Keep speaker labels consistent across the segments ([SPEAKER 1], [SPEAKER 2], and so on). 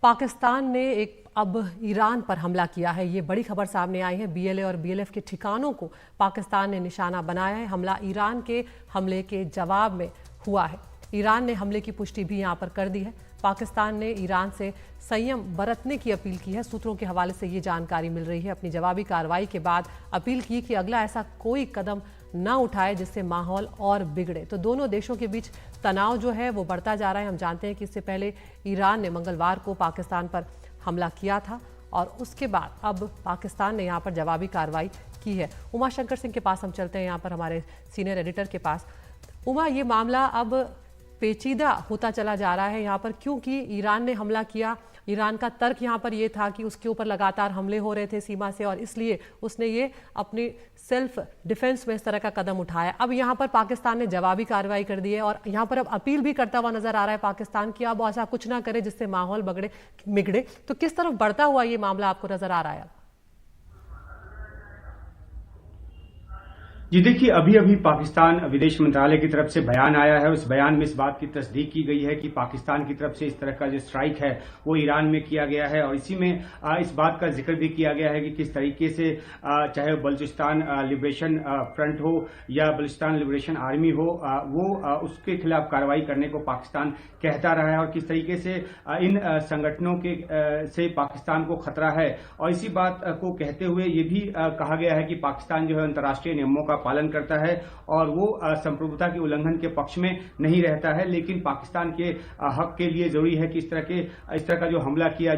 [SPEAKER 1] पाकिस्तान ने अब ईरान पर हमला किया है। ये बड़ी खबर सामने आई है। बीएलए और बीएलएफ के ठिकानों को पाकिस्तान ने निशाना बनाया है। हमला ईरान के हमले के जवाब में हुआ है। ईरान ने हमले की पुष्टि भी यहां पर कर दी है। पाकिस्तान ने ईरान से संयम बरतने की अपील की है। सूत्रों के हवाले से ये जानकारी मिल रही है। अपनी जवाबी कार्रवाई के बाद अपील की कि अगला ऐसा कोई कदम न उठाए जिससे माहौल और बिगड़े। तो दोनों देशों के बीच तनाव जो है वो बढ़ता जा रहा है। हम जानते हैं कि इससे पहले ईरान ने मंगलवार को पाकिस्तान पर हमला किया था और उसके बाद अब पाकिस्तान ने यहाँ पर जवाबी कार्रवाई की है। उमा शंकर सिंह के पास हम चलते हैं, यहाँ पर हमारे सीनियर एडिटर के पास। उमा, ये मामला अब पेचीदा होता चला जा रहा है यहाँ पर, क्योंकि ईरान ने हमला किया। ईरान का तर्क यहाँ पर ये था कि उसके ऊपर लगातार हमले हो रहे थे सीमा से और इसलिए उसने ये अपनी सेल्फ डिफेंस में इस तरह का कदम उठाया। अब यहाँ पर पाकिस्तान ने जवाबी कार्रवाई कर दी है और यहाँ पर अब अपील भी करता हुआ नजर आ रहा है पाकिस्तान की अब ऐसा कुछ ना करे जिससे माहौल बिगड़े। तो किस तरफ बढ़ता हुआ ये मामला आपको नजर आ रहा है?
[SPEAKER 2] जी देखिए, अभी अभी पाकिस्तान विदेश मंत्रालय की तरफ से बयान आया है। उस बयान में इस बात की तस्दीक की गई है कि पाकिस्तान की तरफ से इस तरह का जो स्ट्राइक है वो ईरान में किया गया है और इसी में इस बात का जिक्र भी किया गया है कि किस तरीके से चाहे बलूचिस्तान लिबरेशन फ्रंट हो या बलूचिस्तान लिबरेशन आर्मी हो, वो उसके खिलाफ कार्रवाई करने को पाकिस्तान कहता रहा है और किस तरीके से इन संगठनों के से पाकिस्तान को खतरा है। और इसी बात को कहते हुए ये भी कहा गया है कि पाकिस्तान जो है अंतर्राष्ट्रीय नियमों का पालन करता है और वो संप्रभुता के उल्लंघन के पक्ष में नहीं रहता है, लेकिन पाकिस्तान के हक के लिए जरूरी है कि इस तरह का जो हमला किया,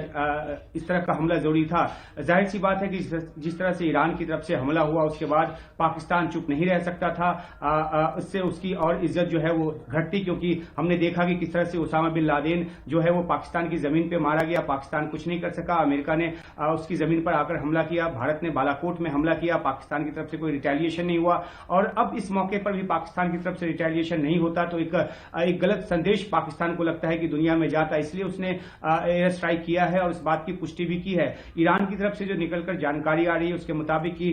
[SPEAKER 2] इस तरह का हमला जरूरी था। जाहिर सी बात है कि जिस तरह से ईरान की तरफ से हमला हुआ उसके बाद पाकिस्तान चुप नहीं रह सकता था। उससे उसकी और इज्जत जो है वो घटती, क्योंकि हमने देखा कि किस तरह से उसामा बिन लादेन जो है वो पाकिस्तान की जमीन पे मारा गया। पाकिस्तान कुछ नहीं कर सका। अमेरिका ने उसकी जमीन पर आकर हमला किया। भारत ने बालाकोट में हमला किया। पाकिस्तान की तरफ से कोई रिटेलिएशन नहीं हुआ और अब इस मौके पर भी पाकिस्तान की तरफ से रिटेलिएशन नहीं होता तो एक गलत संदेश पाकिस्तान को लगता है कि दुनिया में जाता, इसलिए उसने एयर स्ट्राइक किया है और इस बात की पुष्टि भी की है। ईरान की तरफ से जो निकलकर जानकारी आ रही है उसके मुताबिक कि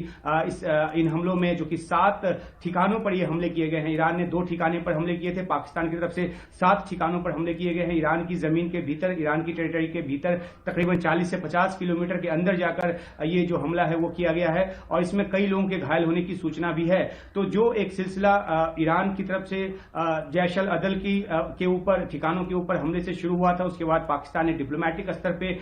[SPEAKER 2] इन हमलों में जो कि 7 ठिकानों पर ये हमले किए गए हैं। ईरान ने 2 ठिकाने पर हमले किए थे, पाकिस्तान की तरफ से 7 ठिकानों पर हमले किए गए हैं। ईरान की जमीन के भीतर, ईरान की टेरिटरी के भीतर तकरीबन 40 से 50 किलोमीटर के अंदर जाकर ये जो हमला है वो किया गया है और इसमें कई लोगों के घायल होने की सूचना भी है। तो जो एक सिलसिला ईरान की तरफ से जैश अल अदल के ऊपर, ठिकानों के ऊपर हमले से शुरू हुआ था, उसके बाद पाकिस्तान ने डिप्लोमेटिक स्तर पे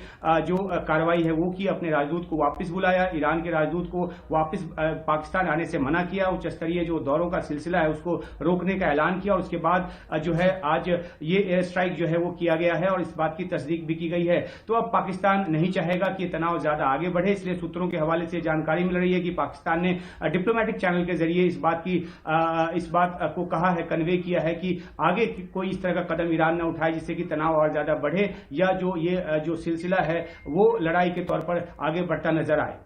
[SPEAKER 2] जो कार्रवाई है वो की, अपने राजदूत को वापस बुलाया, ईरान के राजदूत को वापस पाकिस्तान आने से मना किया, उच्च स्तरीय जो दौरों का सिलसिला है उसको रोकने का ऐलान किया और उसके बाद जो है आज ये एयर स्ट्राइक जो है वो किया गया है और इस बात की तस्दीक भी की गई है। तो अब पाकिस्तान नहीं चाहेगा कि तनाव ज्यादा आगे बढ़े, इसलिए सूत्रों के हवाले से जानकारी मिल रही है कि पाकिस्तान ने डिप्लोमेटिक चैनल के जरिए इस बात को कहा है, कन्वे किया है कि आगे कोई इस तरह का कदम ईरान न उठाए जिससे कि तनाव और ज्यादा बढ़े या जो सिलसिला है वो लड़ाई के तौर पर आगे बढ़ता नजर आए।